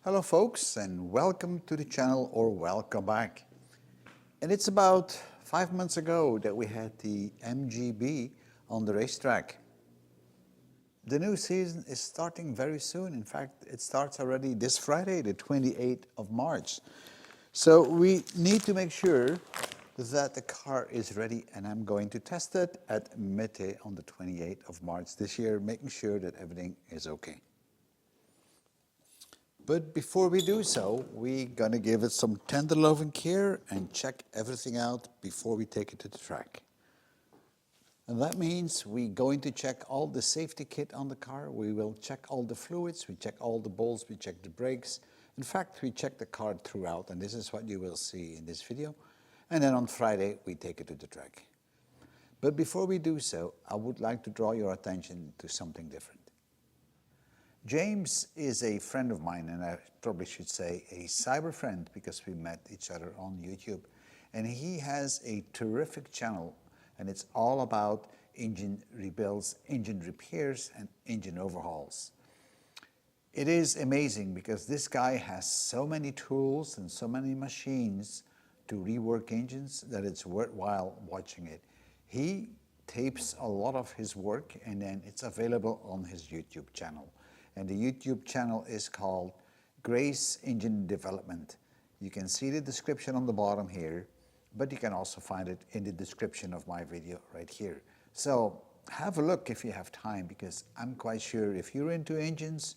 Hello folks, and welcome to the channel, or welcome back. And it's about 5 months ago that we had the MGB on the racetrack. The new season is starting very soon. In fact, it starts already this Friday, the 28th of March. So we need to make sure that the car is ready, and I'm going to test it at Mete on the 28th of March this year, making sure that everything is okay. But before we do so, we're going to give it some tender love and care and check everything out before we take it to the track. And that means we're going to check all the safety kit on the car. We will check all the fluids, we check all the bolts, we check the brakes. In fact, we check the car throughout, and this is what you will see in this video. And then on Friday, we take it to the track. But before we do so, I would like to draw your attention to something different. James is a friend of mine, and I probably should say a cyber friend, because we met each other on YouTube. And he has a terrific channel, and it's all about engine rebuilds, engine repairs, and engine overhauls. It is amazing because this guy has so many tools and so many machines to rework engines that it's worthwhile watching it. He tapes a lot of his work, and then it's available on his YouTube channel. And the YouTube channel is called Grace Engine Development. You can see the description on the bottom here, but you can also find it in the description of my video right here. So have a look if you have time, because I'm quite sure if you're into engines,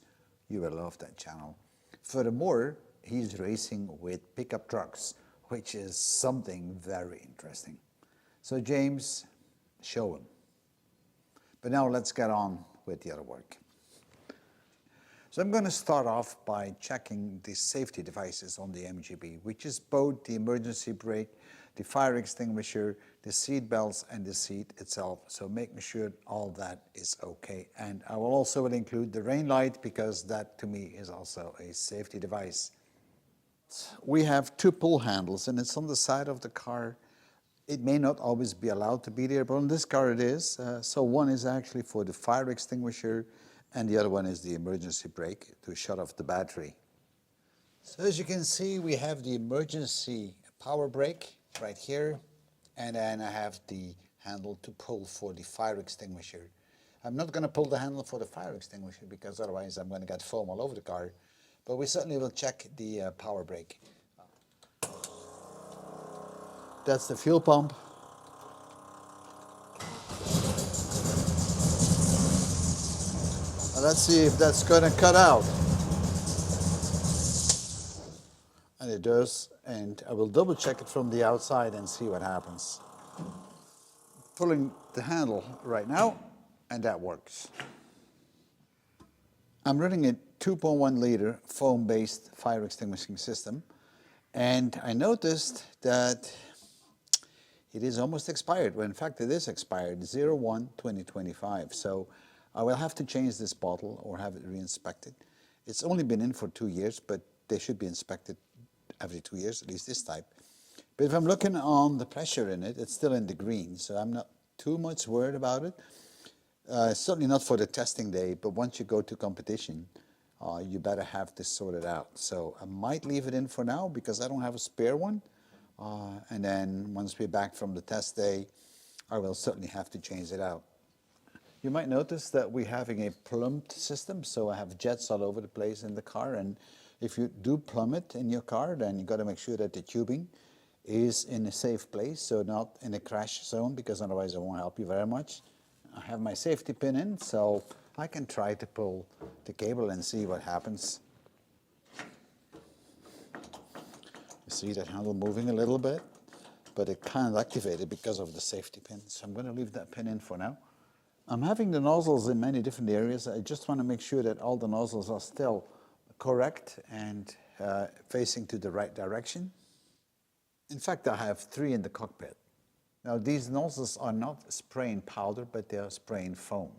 you will love that channel. Furthermore, he's racing with pickup trucks, which is something very interesting. So James, show him. But now let's get on with the other work. So I'm going to start off by checking the safety devices on the MGB, which is both the emergency brake, the fire extinguisher, the seat belts, and the seat itself. So making sure all that is okay. And I will also include the rain light, because that to me is also a safety device. We have two pull handles, and it's on the side of the car. It may not always be allowed to be there, but on this car it is. So one is actually for the fire extinguisher, and the other one is the emergency brake to shut off the battery. So as you can see, we have the emergency power brake right here, and then I have the handle to pull for the fire extinguisher. I'm not going to pull the handle for the fire extinguisher, because otherwise I'm going to get foam all over the car, but we certainly will check the power brake. That's the fuel pump. Let's see if that's going to cut out. And it does, and I will double check it from the outside and see what happens. Pulling the handle right now, and that works. I'm running a 2.1 liter foam-based fire extinguishing system, and I noticed that it is almost expired. Well, in fact, it is expired, 01/2025. So I will have to change this bottle or have it re-inspected. It's only been in for 2 years, but they should be inspected every 2 years, at least this type. But if I'm looking on the pressure in it, it's still in the green, so I'm not too much worried about it. Certainly not for the testing day, but once you go to competition, you better have this sorted out. So I might leave it in for now, because I don't have a spare one. And then once we're back from the test day, I will certainly have to change it out. You might notice that we're having a plumbed system, so I have jets all over the place in the car, and if you do plumb it in your car, then you got to make sure that the tubing is in a safe place, so not in a crash zone, because otherwise it won't help you very much. I have my safety pin in, so I can try to pull the cable and see what happens. You see that handle moving a little bit, but it can't activate it because of the safety pin, so I'm going to leave that pin in for now. I'm having the nozzles in many different areas. I just want to make sure that all the nozzles are still correct and facing to the right direction. In fact, I have 3 in the cockpit. Now, these nozzles are not spraying powder, but they are spraying foam.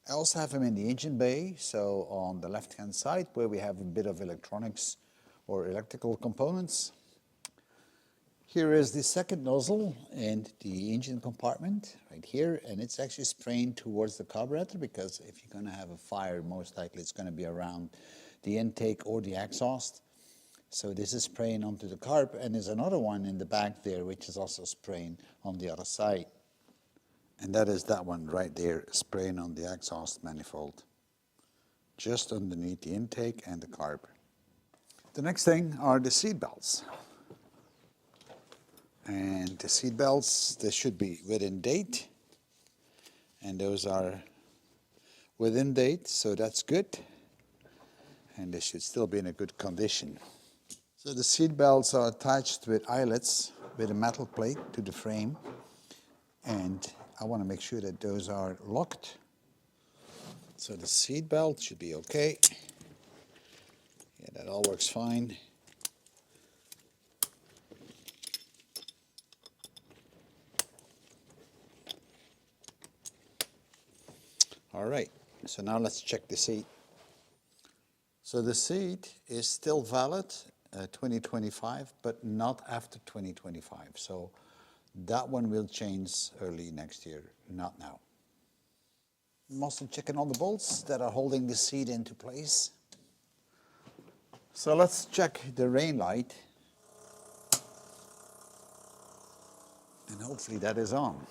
I also have them in the engine bay, so on the left-hand side, where we have a bit of electronics or electrical components. Here is the second nozzle in the engine compartment right here, and it's actually spraying towards the carburetor, because if you're going to have a fire, most likely it's going to be around the intake or the exhaust. So this is spraying onto the carb, and there's another one in the back there which is also spraying on the other side. And that is that one right there, spraying on the exhaust manifold, just underneath the intake and the carb. The next thing are the seat belts. And the seat belts, they should be within date. And those are within date, so that's good. And they should still be in a good condition. So the seat belts are attached with eyelets with a metal plate to the frame. And I want to make sure that those are locked. So the seat belt should be okay. Yeah, that all works fine. All right, so now let's check the seat. So the seat is still valid 2025, but not after 2025. So that one will change early next year, not now. I'm also checking all the bolts that are holding the seat into place. So let's check the rain light. And hopefully that is on.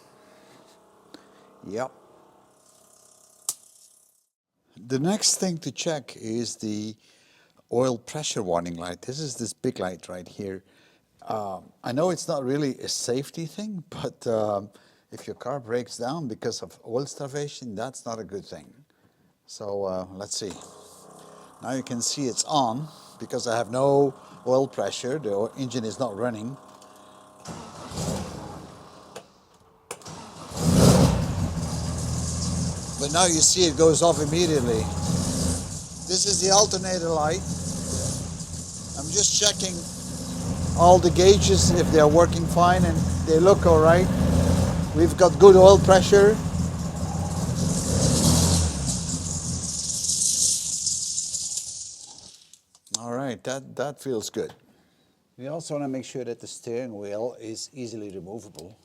Yep. The next thing to check is the oil pressure warning light. This is this big light right here. I know it's not really a safety thing, but if your car breaks down because of oil starvation, that's not a good thing. So let's see. Now you can see it's on because I have no oil pressure. The engine is not running. But now you see it goes off immediately. This is the alternator light. I'm just checking all the gauges if they're working fine, and they look all right. We've got good oil pressure. All right, that feels good. We also want to make sure that the steering wheel is easily removable.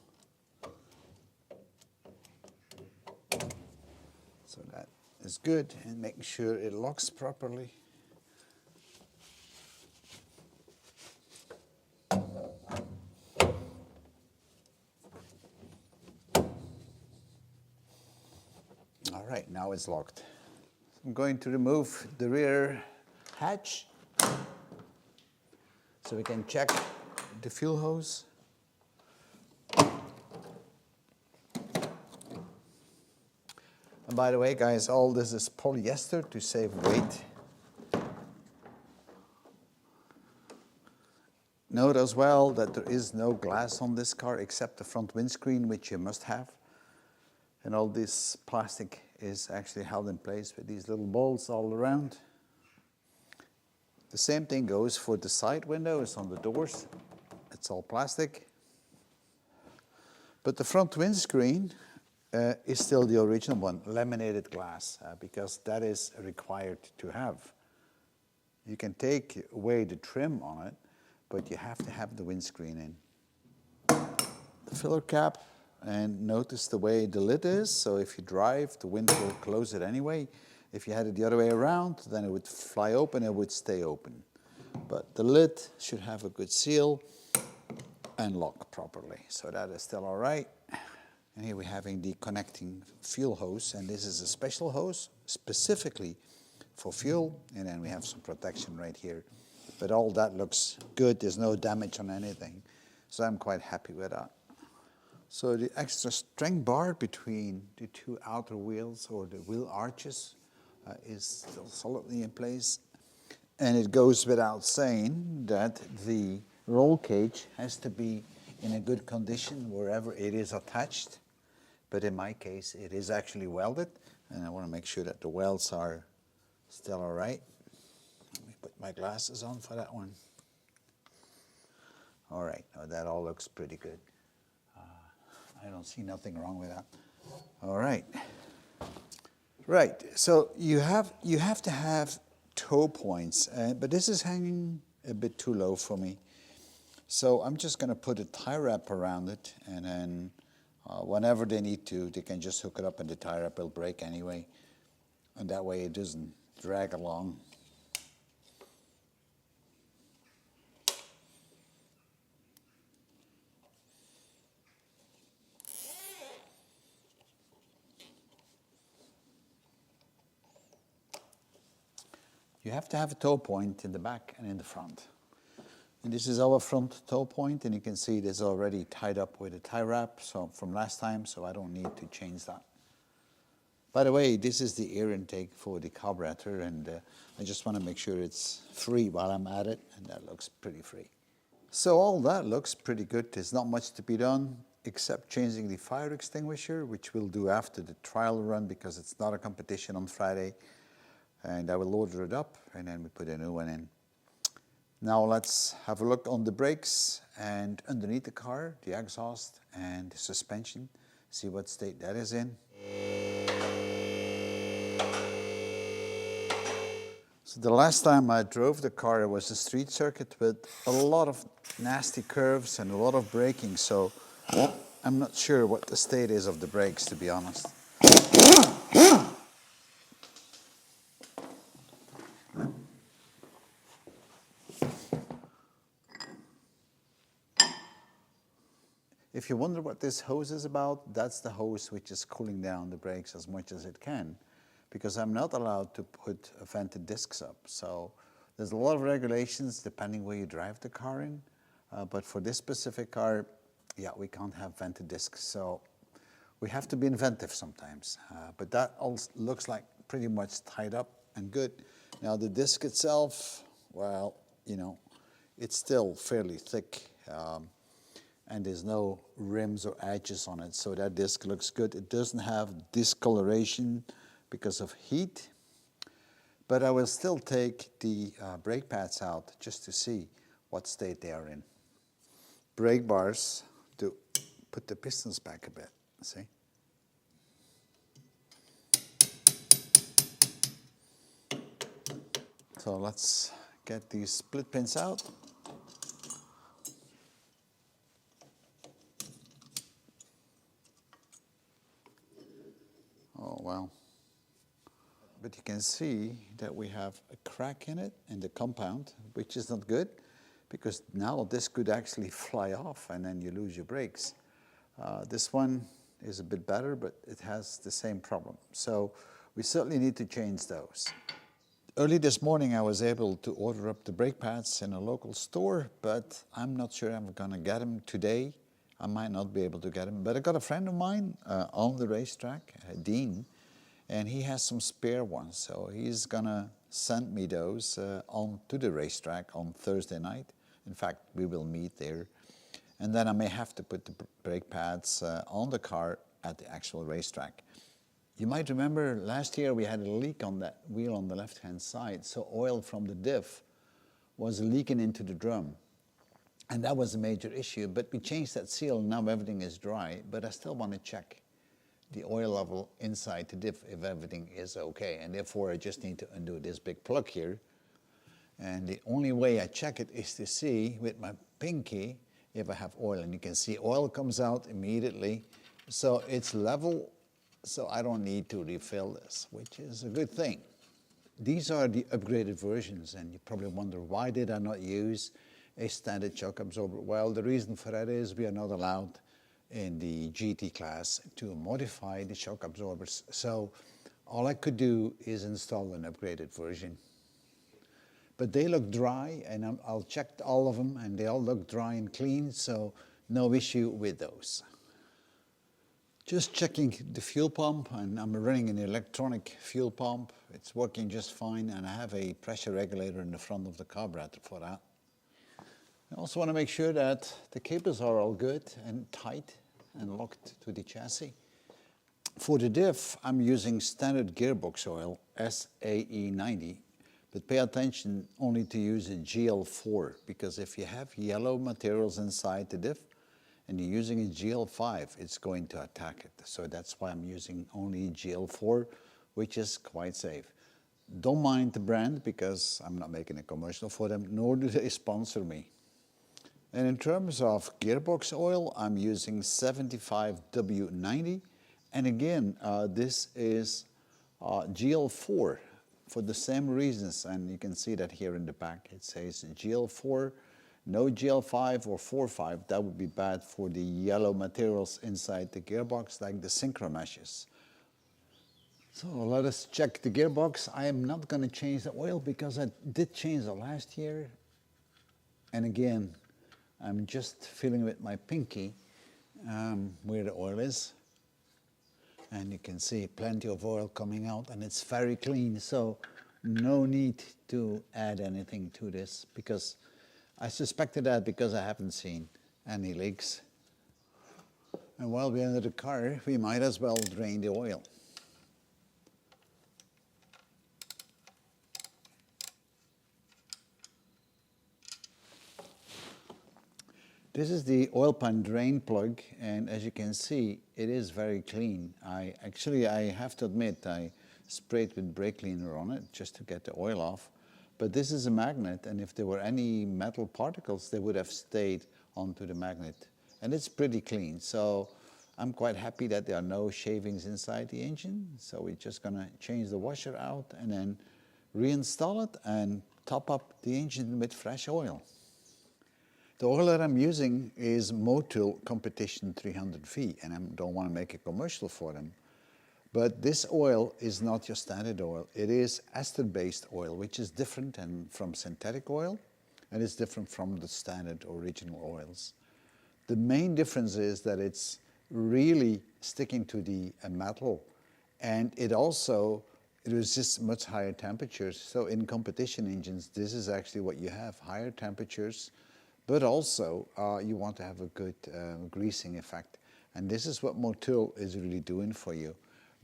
So that is good, and making sure it locks properly. All right, now it's locked. I'm going to remove the rear hatch so we can check the fuel hose. And by the way, guys, all this is polyester to save weight. Note as well that there is no glass on this car except the front windscreen, which you must have. And all this plastic is actually held in place with these little bolts all around. The same thing goes for the side windows on the doors. It's all plastic. But the front windscreen is still the original one, laminated glass, because that is required to have. You can take away the trim on it, but you have to have the windscreen in. The filler cap, and notice the way the lid is, so if you drive, the wind will close it anyway. If you had it the other way around, then it would fly open, it would stay open. But the lid should have a good seal and lock properly, so that is still all right. And here we're having the connecting fuel hose, and this is a special hose specifically for fuel, and then we have some protection right here. But all that looks good, there's no damage on anything, so I'm quite happy with that. So the extra strength bar between the two outer wheels, or the wheel arches, is still solidly in place. And it goes without saying that the roll cage has to be in a good condition wherever it is attached. But in my case, it is actually welded, and I want to make sure that the welds are still all right. Let me put my glasses on for that one. All right, now that all looks pretty good. I don't see nothing wrong with that. All right. Right, so you have to have toe points, but this is hanging a bit too low for me. So I'm just going to put a tie wrap around it, and then whenever they need to, they can just hook it up, and the tie wrap will break anyway. And that way it doesn't drag along. You have to have a toe point in the back and in the front. And this is our front toe point, and you can see it is already tied up with a tie wrap from last time, so I don't need to change that. By the way, this is the air intake for the carburetor, and I just want to make sure it's free while I'm at it, and that looks pretty free. So all that looks pretty good. There's not much to be done except changing the fire extinguisher, which we'll do after the trial run because it's not a competition on Friday. And I will order it up, and then we put a new one in. Now let's have a look on the brakes and underneath the car, the exhaust and the suspension, see what state that is in. So the last time I drove the car, it was a street circuit with a lot of nasty curves and a lot of braking, so I'm not sure what the state is of the brakes, to be honest. If you wonder what this hose is about, that's the hose which is cooling down the brakes as much as it can, because I'm not allowed to put vented discs up. So there's a lot of regulations depending where you drive the car in, but for this specific car, yeah, we can't have vented discs. So we have to be inventive sometimes, but that all looks like pretty much tied up and good. Now the disc itself, well, you know, it's still fairly thick. And there's no rims or edges on it, so that disc looks good. It doesn't have discoloration because of heat, but I will still take the brake pads out just to see what state they are in. Brake bars to put the pistons back a bit, see? So let's get these split pins out. Oh, well. But you can see that we have a crack in it, in the compound, which is not good, because now this could actually fly off and then you lose your brakes. This one is a bit better, but it has the same problem. So we certainly need to change those. Early this morning I was able to order up the brake pads in a local store, but I'm not sure I'm gonna get them today. I might not be able to get them, but I got a friend of mine on the racetrack, Dean, and he has some spare ones, so he's gonna send me those on to the racetrack on Thursday night. In fact, we will meet there, and then I may have to put the brake pads on the car at the actual racetrack. You might remember last year we had a leak on that wheel on the left-hand side, so oil from the diff was leaking into the drum. And that was a major issue, but we changed that seal, now everything is dry, but I still want to check the oil level inside the diff if everything is okay, and therefore I just need to undo this big plug here. And the only way I check it is to see with my pinky if I have oil, and you can see oil comes out immediately, so it's level, so I don't need to refill this, which is a good thing. These are the upgraded versions, and you probably wonder, why did I not use a standard shock absorber? Well, the reason for that is we are not allowed in the GT class to modify the shock absorbers. So all I could do is install an upgraded version. But they look dry, and I'll check all of them, and they all look dry and clean, so no issue with those. Just checking the fuel pump, and I'm running an electronic fuel pump. It's working just fine, and I have a pressure regulator in the front of the carburetor for that. I also want to make sure that the cables are all good and tight and locked to the chassis. For the diff, I'm using standard gearbox oil, SAE90, but pay attention only to use a GL4, because if you have yellow materials inside the diff and you're using a GL5, it's going to attack it. So that's why I'm using only GL4, which is quite safe. Don't mind the brand, because I'm not making a commercial for them, nor do they sponsor me. And in terms of gearbox oil, I'm using 75W90. And again, this is GL4 for the same reasons. And you can see that here in the back. It says GL4, no GL5 or 4.5. That would be bad for the yellow materials inside the gearbox, like the synchro meshes. So let us check the gearbox. I am not going to change the oil because I did change the last year. And again, I'm just feeling with my pinky where the oil is. And you can see plenty of oil coming out, and it's very clean. So no need to add anything to this, because I suspected that because I haven't seen any leaks. And while we're under the car, we might as well drain the oil. This is the oil pan drain plug, and as you can see, it is very clean. I have to admit, I sprayed with brake cleaner on it just to get the oil off. But this is a magnet, and if there were any metal particles, they would have stayed onto the magnet. And it's pretty clean, so I'm quite happy that there are no shavings inside the engine. So we're just gonna change the washer out and then reinstall it and top up the engine with fresh oil. The oil that I'm using is Motul Competition 300V, and I don't want to make a commercial for them. But this oil is not your standard oil. It is ester-based oil, which is different from synthetic oil, and it's different from the standard original oils. The main difference is that it's really sticking to the metal, and it resists much higher temperatures. So in competition engines, this is actually what you have, higher temperatures, but also you want to have a good greasing effect. And this is what Motul is really doing for you.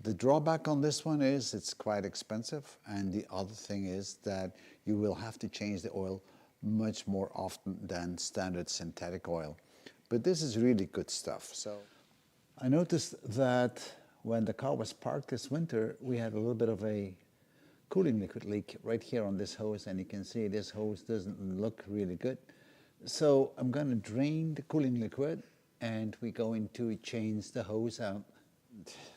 The drawback on this one is it's quite expensive, and the other thing is that you will have to change the oil much more often than standard synthetic oil. But this is really good stuff. So I noticed that when the car was parked this winter, we had a little bit of a cooling liquid leak right here on this hose, and you can see this hose doesn't look really good. So I'm going to drain the cooling liquid, and we're going to change the hose out.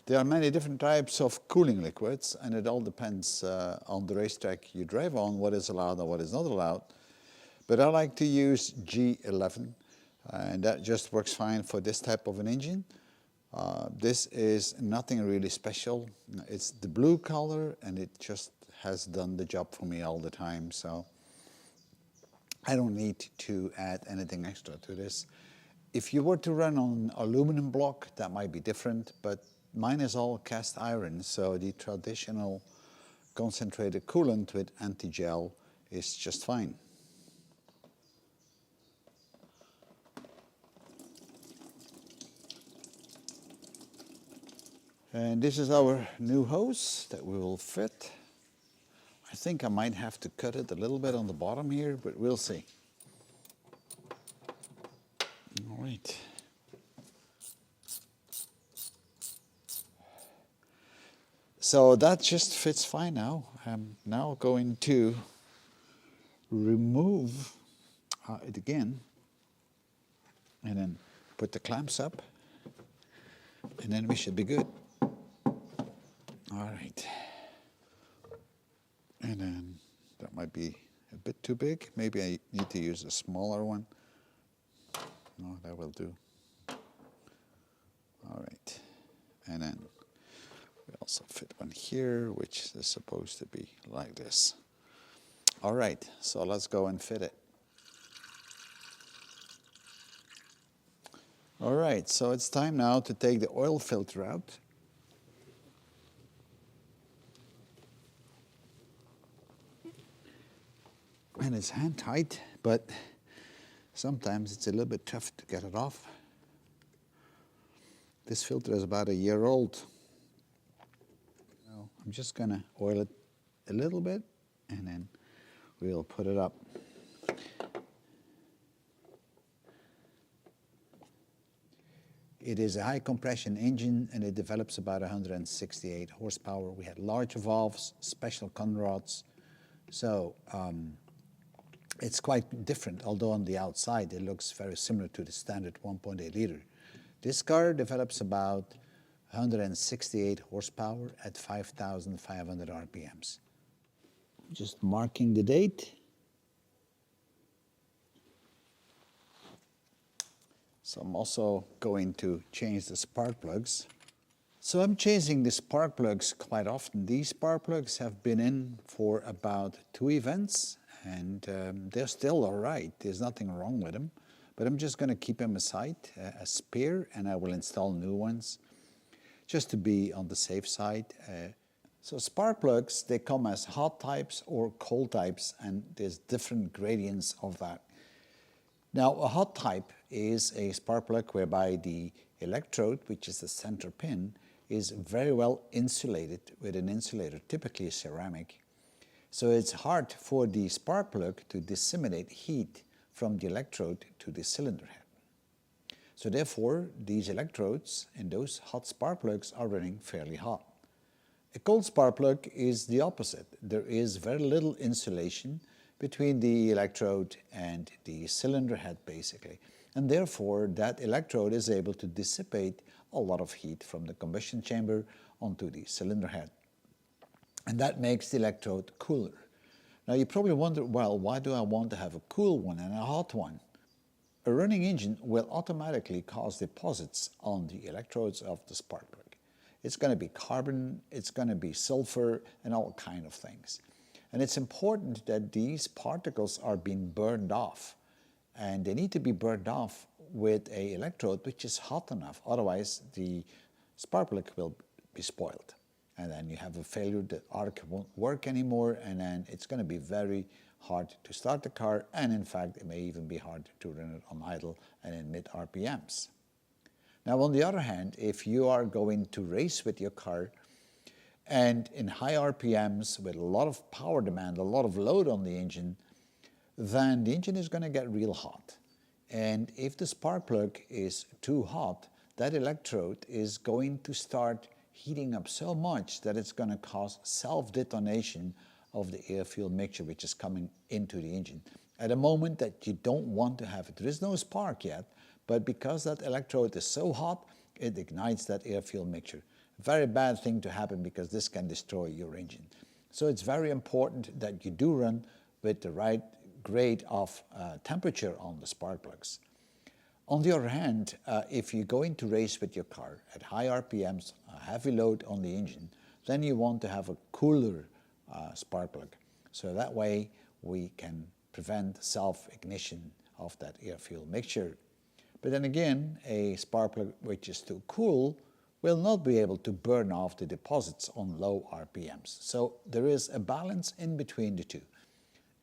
There are many different types of cooling liquids, and it all depends on the racetrack you drive on, what is allowed and what is not allowed. But I like to use G11, and that just works fine for this type of an engine. This is nothing really special. It's the blue color, and it just has done the job for me all the time. So I don't need to add anything extra to this. If you were to run on aluminum block, that might be different, but mine is all cast iron, so the traditional concentrated coolant with anti-gel is just fine. And this is our new hose that we will fit. I think I might have to cut it a little bit on the bottom here, but we'll see. All right. So that just fits fine now. I'm now going to remove it again, and then put the clamps up, and then we should be good. All right. And then that might be a bit too big. Maybe I need to use a smaller one. No, that will do. All right. And then we also fit one here, which is supposed to be like this. All right, so let's go and fit it. All right, so it's time now to take the oil filter out. And it's hand tight, but sometimes it's a little bit tough to get it off. This filter is about a year old. Now, I'm just gonna oil it a little bit, and then we'll put it up. It is a high compression engine, and it develops about 168 horsepower. We had large valves, special conrods, so it's quite different, although on the outside it looks very similar to the standard 1.8 liter. This car develops about 168 horsepower at 5,500 RPMs. Just marking the date. So I'm also going to change the spark plugs. So I'm changing the spark plugs quite often. These spark plugs have been in for about 2 events, and they're still all right. There's nothing wrong with them, but I'm just going to keep them aside, a spare, and I will install new ones just to be on the safe side. So spark plugs, they come as hot types or cold types, and there's different gradients of that. Now, a hot type is a spark plug whereby the electrode, which is the center pin, is very well insulated with an insulator, typically ceramic. So it's hard for the spark plug to disseminate heat from the electrode to the cylinder head. So therefore, these electrodes in those hot spark plugs are running fairly hot. A cold spark plug is the opposite. There is very little insulation between the electrode and the cylinder head, basically. And therefore, that electrode is able to dissipate a lot of heat from the combustion chamber onto the cylinder head. And that makes the electrode cooler. Now you probably wonder, well, why do I want to have a cool one and a hot one? A running engine will automatically cause deposits on the electrodes of the spark plug. It's going to be carbon, it's going to be sulfur, and all kind of things. And it's important that these particles are being burned off. And they need to be burned off with an electrode which is hot enough. Otherwise, the spark plug will be spoiled. And then you have a failure, the arc won't work anymore, and then it's going to be very hard to start the car, and in fact, it may even be hard to run it on idle and in mid RPMs. Now, on the other hand, if you are going to race with your car, and in high RPMs with a lot of power demand, a lot of load on the engine, then the engine is going to get real hot. And if the spark plug is too hot, that electrode is going to start heating up so much that it's going to cause self-detonation of the air-fuel mixture which is coming into the engine at a moment that you don't want to have it. There is no spark yet, but because that electrode is so hot, it ignites that air-fuel mixture. Very bad thing to happen because this can destroy your engine. So it's very important that you do run with the right grade of temperature on the spark plugs. On the other hand, if you're going to race with your car at high RPMs, a heavy load on the engine, then you want to have a cooler spark plug. So that way we can prevent self-ignition of that air-fuel mixture. But then again, a spark plug which is too cool will not be able to burn off the deposits on low RPMs. So there is a balance in between the two.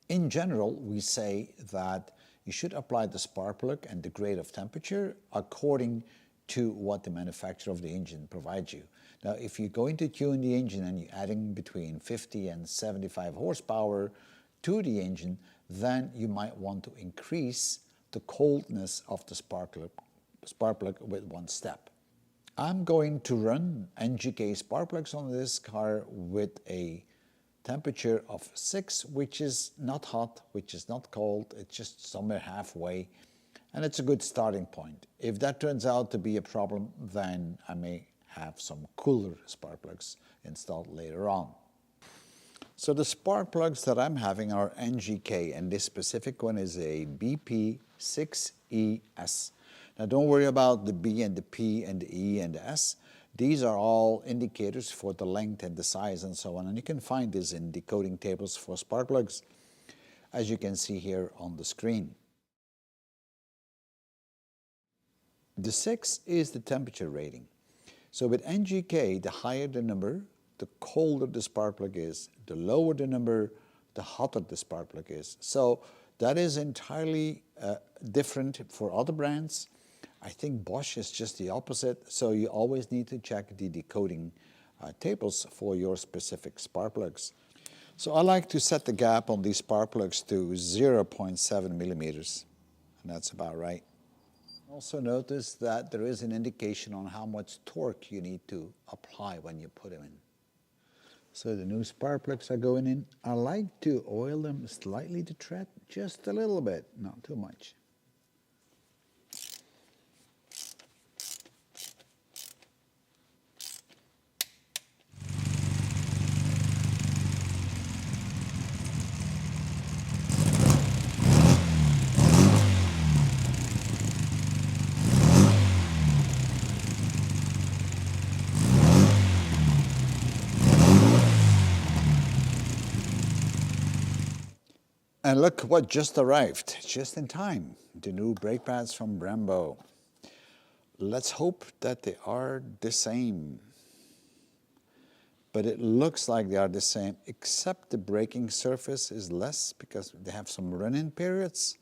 In general, we say that you should apply the spark plug and the grade of temperature according to what the manufacturer of the engine provides you. Now, if you're going to tune the engine and you're adding between 50 and 75 horsepower to the engine, then you might want to increase the coldness of the spark plug with one step. I'm going to run NGK spark plugs on this car with a temperature of 6, which is not hot, which is not cold, it's just somewhere halfway, and it's a good starting point. If that turns out to be a problem, then I may have some cooler spark plugs installed later on. So the spark plugs that I'm having are NGK, and this specific one is a BP6ES. Now don't worry about the B and the P and the E and the S. These are all indicators for the length and the size and so on, and you can find this in the coding tables for spark plugs, as you can see here on the screen. The 6 is the temperature rating. So with NGK, the higher the number, the colder the spark plug is, the lower the number, the hotter the spark plug is. So that is entirely different for other brands. I think Bosch is just the opposite, so you always need to check the decoding tables for your specific spark plugs. So I like to set the gap on these spark plugs to 0.7 millimeters, and that's about right. Also notice that there is an indication on how much torque you need to apply when you put them in. So the new spark plugs are going in. I like to oil them slightly to tread, just a little bit, not too much. And look what just arrived, just in time. The new brake pads from Brembo. Let's hope that they are the same. But it looks like they are the same, except the braking surface is less because they have some run-in periods.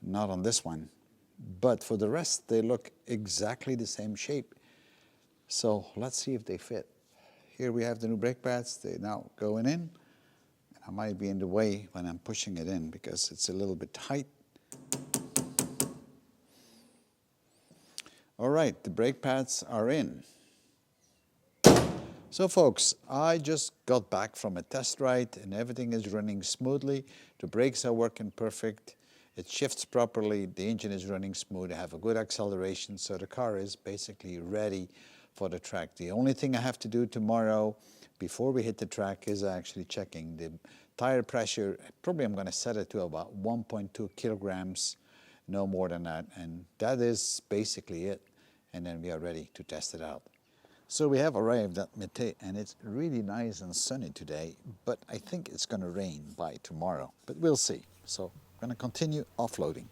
Not on this one. But for the rest, they look exactly the same shape. So let's see if they fit. Here we have the new brake pads. They're now going in. I might be in the way when I'm pushing it in because it's a little bit tight. All right, the brake pads are in. So folks, I just got back from a test ride and everything is running smoothly. The brakes are working perfect. It shifts properly. The engine is running smooth. I have a good acceleration, so the car is basically ready for the track. The only thing I have to do tomorrow before we hit the track is actually checking the tire pressure. Probably I'm going to set it to about 1.2 kilograms, no more than that. And that is basically it. And then we are ready to test it out. So we have arrived at Mete, and it's really nice and sunny today, but I think it's going to rain by tomorrow. But we'll see. So I'm going to continue offloading.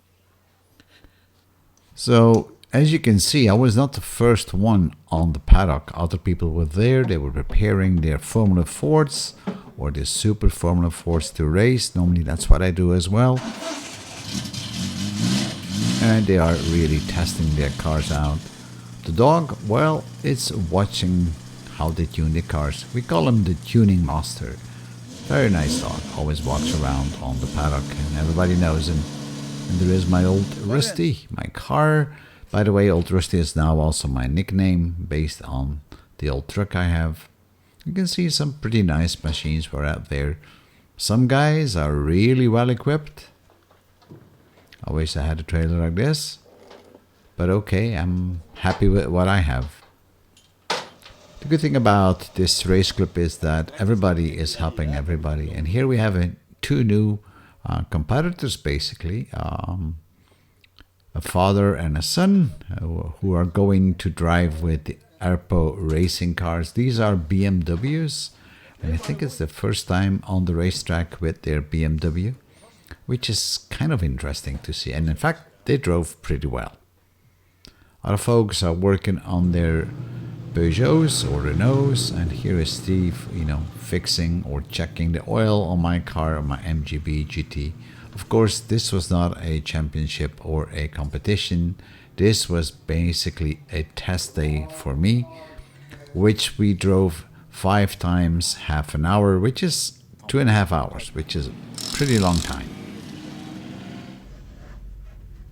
So, as you can see, I was not the first one on the paddock. Other people were there. They were preparing their Formula Fords or their Super Formula Fords to race. Normally that's what I do as well. And they are really testing their cars out. The dog, well, it's watching how they tune the cars. We call him the tuning master. Very nice dog. Always walks around on the paddock and everybody knows him. And there is my old Rusty, my car. By the way, old Rusty is now also my nickname based on the old truck I have. You can see some pretty nice machines were out there. Some guys are really well equipped. I wish I had a trailer like this. But okay, I'm happy with what I have. The good thing about this race club is that everybody is helping everybody. And here we have two new competitors, basically. A father and a son who are going to drive with the Arpo racing cars. These are BMWs. And I think it's the first time on the racetrack with their BMW, which is kind of interesting to see. And in fact, they drove pretty well. Other folks are working on their Peugeots or Renaults, and here is Steve, fixing or checking the oil on my car, on my MGB GT. Of course, this was not a championship or a competition. This was basically a test day for me, which we drove 5 times half an hour, which is 2.5 hours, which is a pretty long time.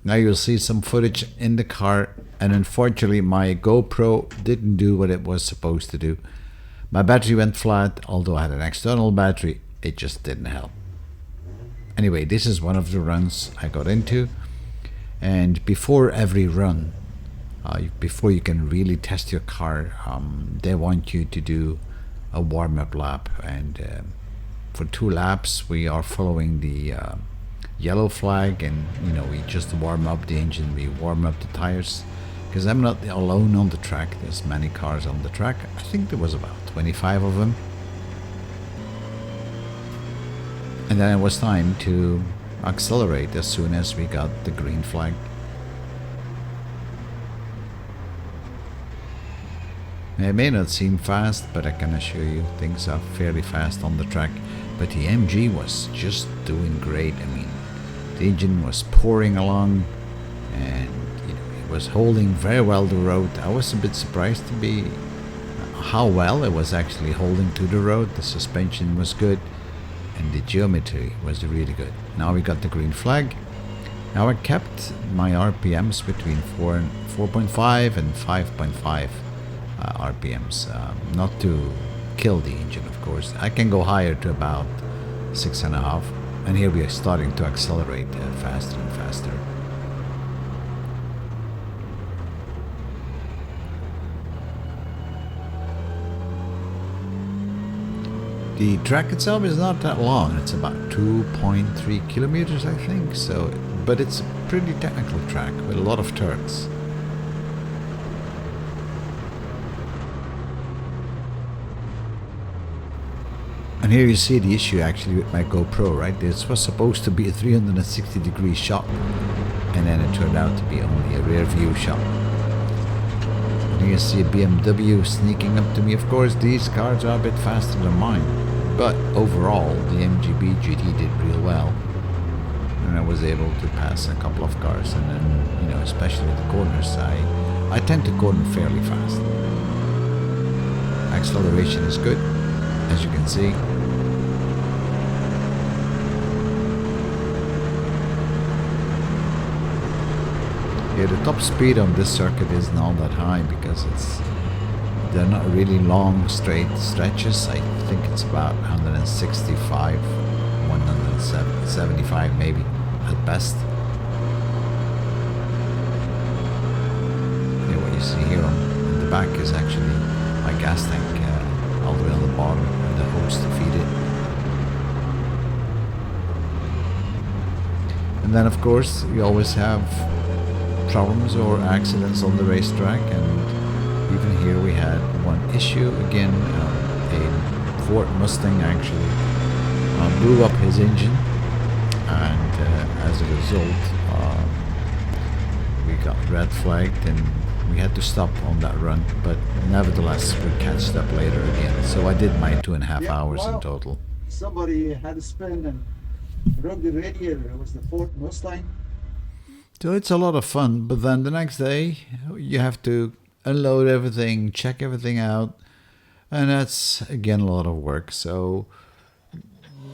Now you'll see some footage in the car, and unfortunately my GoPro didn't do what it was supposed to do. My battery went flat, although I had an external battery, it just didn't help. Anyway, this is one of the runs I got into, and before every run, before you can really test your car, they want you to do a warm-up lap, and for 2 laps we are following the yellow flag, and we just warm up the engine, we warm up the tires, because I'm not alone on the track. There's many cars on the track. I think there was about 25 of them. And then it was time to accelerate as soon as we got the green flag. It may not seem fast, but I can assure you things are fairly fast on the track. But the MG was just doing great. I mean, the engine was pouring along, and it was holding very well the road. I was a bit surprised to be how well it was actually holding to the road. The suspension was good, and the geometry was really good. Now we got the green flag. Now I kept my RPMs between 4.5 and 5.5 RPMs, not to kill the engine, of course. I can go higher to about 6.5, and here we are starting to accelerate faster and faster. The track itself is not that long. It's about 2.3 kilometers, I think. So, but it's a pretty technical track with a lot of turns. And here you see the issue actually with my GoPro, right? This was supposed to be a 360-degree shot, and then it turned out to be only a rear view shot. And here you see a BMW sneaking up to me. Of course, these cars are a bit faster than mine, but overall, the MGB GT did real well. And I was able to pass a couple of cars, and then, you know, especially the corners, I tend to corner fairly fast. Acceleration is good, as you can see. Yeah, the top speed on this circuit is not that high because they're not really long straight stretches. I think it's about 165, 175 maybe at best. Yeah, what you see here on the back is actually my gas tank, all the way on the bottom, and the hose to feed it. And then of course you always have problems or accidents on the racetrack, and even here we had one issue again. A Ford Mustang actually blew up his engine, and as a result we got red flagged and we had to stop on that run, but nevertheless we catched up later again. So I did my 2.5 hours in total. Somebody had a spin and broke the radiator. It was the Ford Mustang. So it's a lot of fun, but then the next day you have to unload everything, check everything out, and that's again a lot of work. So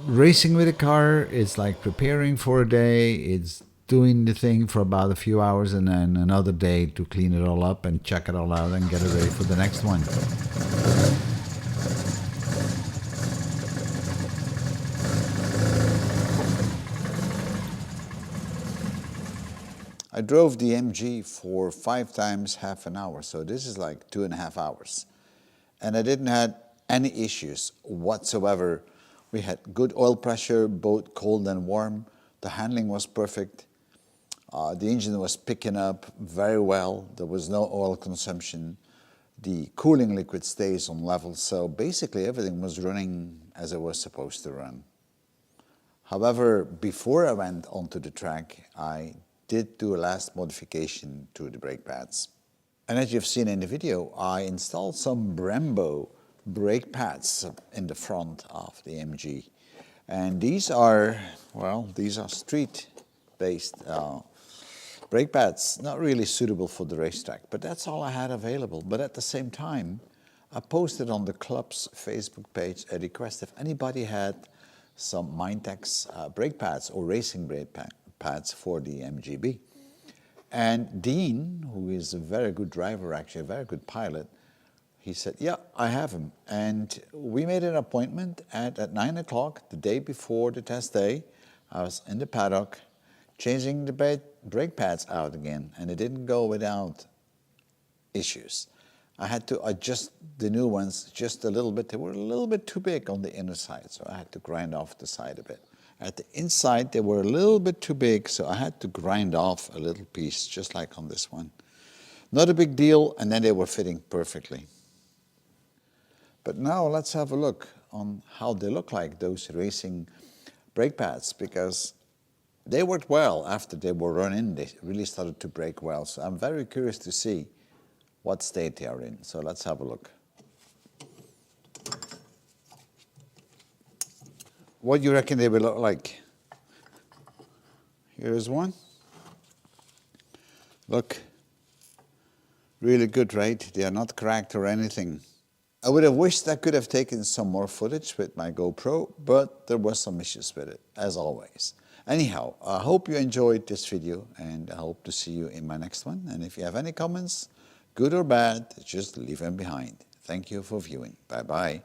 racing with a car is like preparing for a day. It's doing the thing for about a few hours and then another day to clean it all up and check it all out and get it ready for the next one. I drove the MG for 5 times half an hour, so this is like 2.5 hours. And I didn't have any issues whatsoever. We had good oil pressure, both cold and warm. The handling was perfect. The engine was picking up very well. There was no oil consumption. The cooling liquid stays on level, so basically everything was running as it was supposed to run. However, before I went onto the track, I did do a last modification to the brake pads. And as you've seen in the video, I installed some Brembo brake pads in the front of the MG. And these are, well, these are street-based brake pads, not really suitable for the racetrack, but that's all I had available. But at the same time, I posted on the club's Facebook page a request if anybody had some Mintex brake pads or racing brake pads for the MGB. And Dean, who is a very good driver, actually a very good pilot, he said, yeah, I have them. And we made an appointment at 9 o'clock the day before the test day. I was in the paddock changing the brake pads out again, and it didn't go without issues. I had to adjust the new ones just a little bit. They were a little bit too big on the inner side, so I had to grind off the side a bit. At the inside, they were a little bit too big, so I had to grind off a little piece, just like on this one. Not a big deal, and then they were fitting perfectly. But now let's have a look on how they look like, those racing brake pads, because they worked well after they were run in. They really started to brake well, so I'm very curious to see what state they are in. So let's have a look. What do you reckon they will look like? Here's one. Look, really good, right? They are not cracked or anything. I would have wished I could have taken some more footage with my GoPro, but there were some issues with it, as always. Anyhow, I hope you enjoyed this video, and I hope to see you in my next one. And if you have any comments, good or bad, just leave them behind. Thank you for viewing. Bye-bye.